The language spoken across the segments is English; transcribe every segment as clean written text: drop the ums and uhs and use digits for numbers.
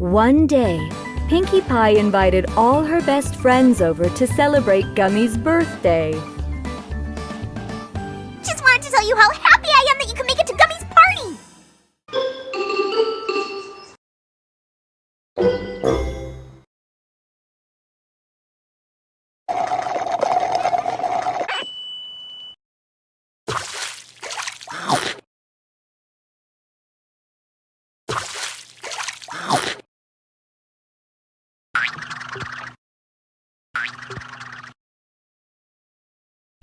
One day, Pinkie Pie invited all her best friends over to celebrate Gummy's birthday. Just wanted to tell you how happy I am that you can make it to Gummy's party!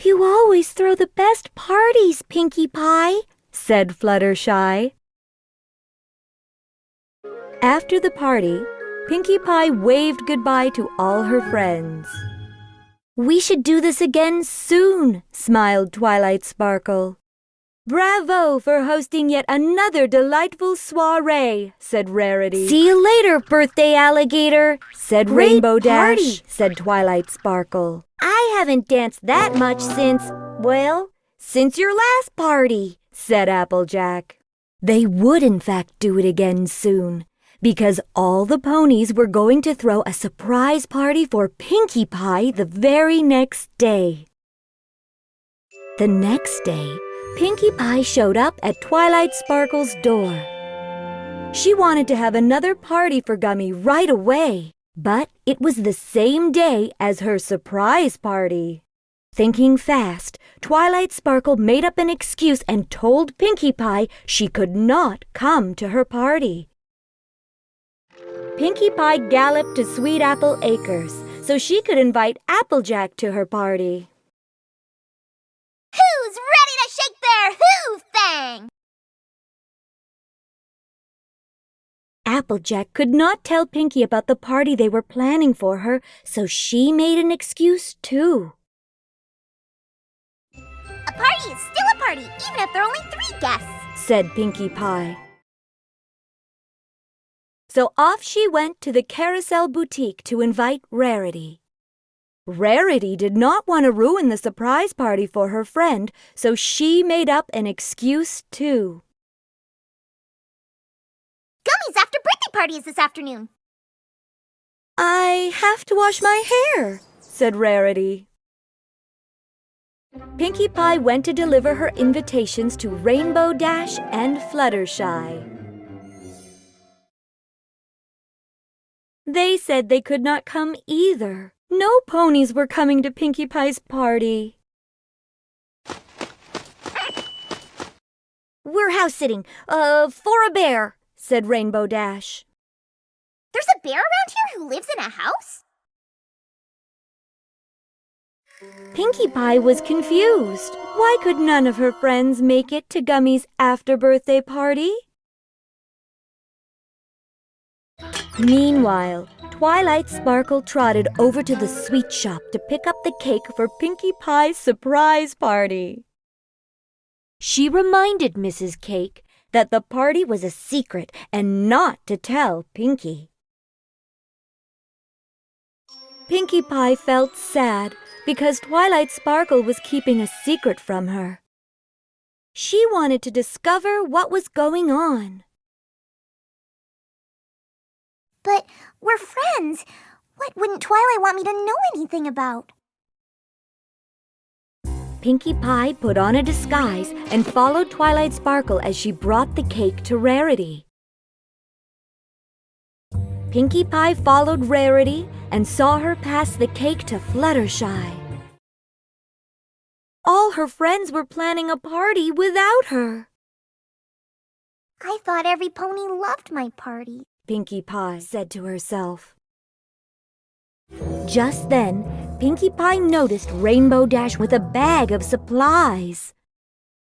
"You always throw the best parties, Pinkie Pie," said Fluttershy. After the party, Pinkie Pie waved goodbye to all her friends. "We should do this again soon," smiled Twilight Sparkle. "Bravo for hosting yet another delightful soiree," said Rarity. "See you later, birthday alligator," said Rainbow Dash, said Twilight Sparkle. "I haven't danced that much since your last party," said Applejack. They would in fact do it again soon, because all the ponies were going to throw a surprise party for Pinkie Pie the very next day. The next day, Pinkie Pie showed up at Twilight Sparkle's door. She wanted to have another party for Gummy right away, but it was the same day as her surprise party. Thinking fast, Twilight Sparkle made up an excuse and told Pinkie Pie she could not come to her party. Pinkie Pie galloped to Sweet Apple Acres so she could invite Applejack to her party. Who's ready to shake their hoof thing? Applejack could not tell Pinkie about the party they were planning for her, so she made an excuse too. A party is still a party, even if there are only 3 guests, said Pinkie Pie. So off she went to the Carousel Boutique to invite Rarity. Rarity did not want to ruin the surprise party for her friend, so she made up an excuse too. Gummy's after-birthday party is this afternoon. "I have to wash my hair," said Rarity. Pinkie Pie went to deliver her invitations to Rainbow Dash and Fluttershy. They said they could not come either. No ponies were coming to Pinkie Pie's party. "We're house-sitting, for a bear," said Rainbow Dash. "There's a bear around here who lives in a house?" Pinkie Pie was confused. Why could none of her friends make it to Gummy's after-birthday party? Meanwhile, Twilight Sparkle trotted over to the sweet shop to pick up the cake for Pinkie Pie's surprise party. She reminded Mrs. Cake that the party was a secret and not to tell Pinkie. Pinkie Pie felt sad because Twilight Sparkle was keeping a secret from her. She wanted to discover what was going on. "But we're friends. What wouldn't Twilight want me to know anything about?" Pinkie Pie put on a disguise and followed Twilight Sparkle as she brought the cake to Rarity. Pinkie Pie followed Rarity and saw her pass the cake to Fluttershy. All her friends were planning a party without her. "I thought every pony loved my party," Pinkie Pie said to herself. Just then, Pinkie Pie noticed Rainbow Dash with a bag of supplies.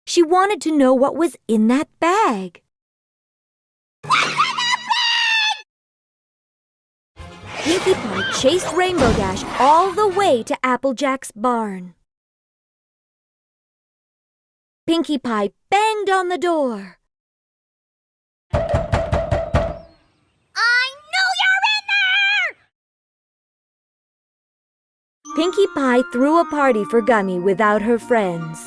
She wanted to know what was in that bag. Pinkie Pie chased Rainbow Dash all the way to Applejack's barn. Pinkie Pie banged on the door. Pinkie Pie threw a party for Gummy without her friends.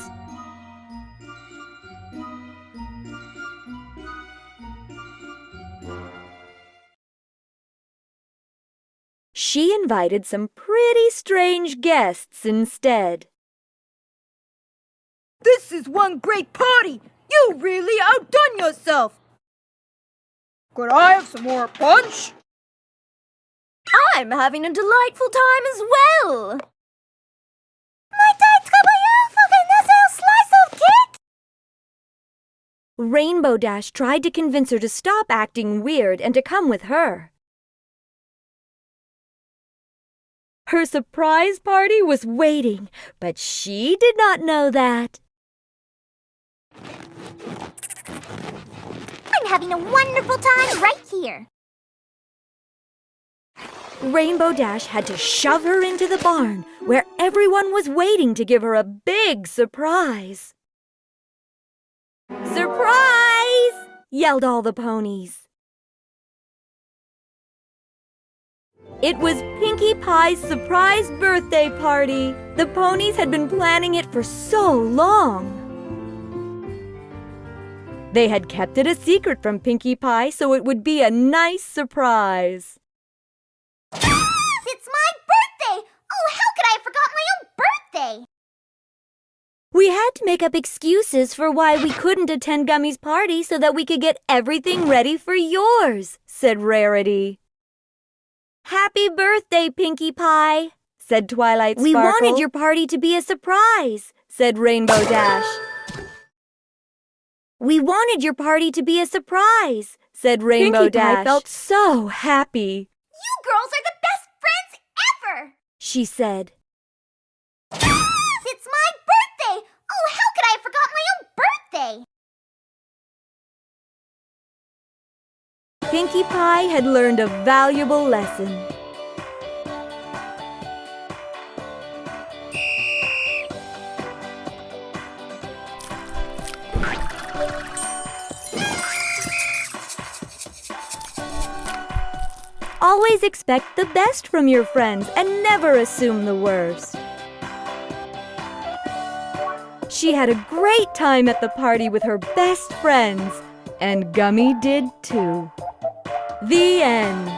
she invited some pretty strange guests instead. This is one great party! You really outdone yourself! Could I have some more punch? I'm having a delightful time as well. Slice of cake? Rainbow Dash tried to convince her to stop acting weird and to come with her. Her surprise party was waiting, but she did not know that. I'm having a wonderful time right here. Rainbow Dash had to shove her into the barn, where everyone was waiting to give her a big surprise. "Surprise!" yelled all the ponies. It was Pinkie Pie's surprise birthday party. The ponies had been planning it for so long. They had kept it a secret from Pinkie Pie so it would be a nice surprise. It's my birthday! Oh, how could I have forgotten my own birthday? We had to make up excuses for why we couldn't attend Gummy's party so that we could get everything ready for yours, said Rarity. "Happy birthday, Pinkie Pie," said Twilight Sparkle. "We wanted your party to be a surprise," said Rainbow Dash. "We wanted your party to be a surprise," said Rainbow Dash. Pinkie Pie felt so happy. You girls are the best friends ever! She said. It's my birthday! Oh, how could I have forgotten my own birthday? Pinkie Pie had learned a valuable lesson. Always expect the best from your friends and never assume the worst. She had a great time at the party with her best friends, and Gummy did too. The end.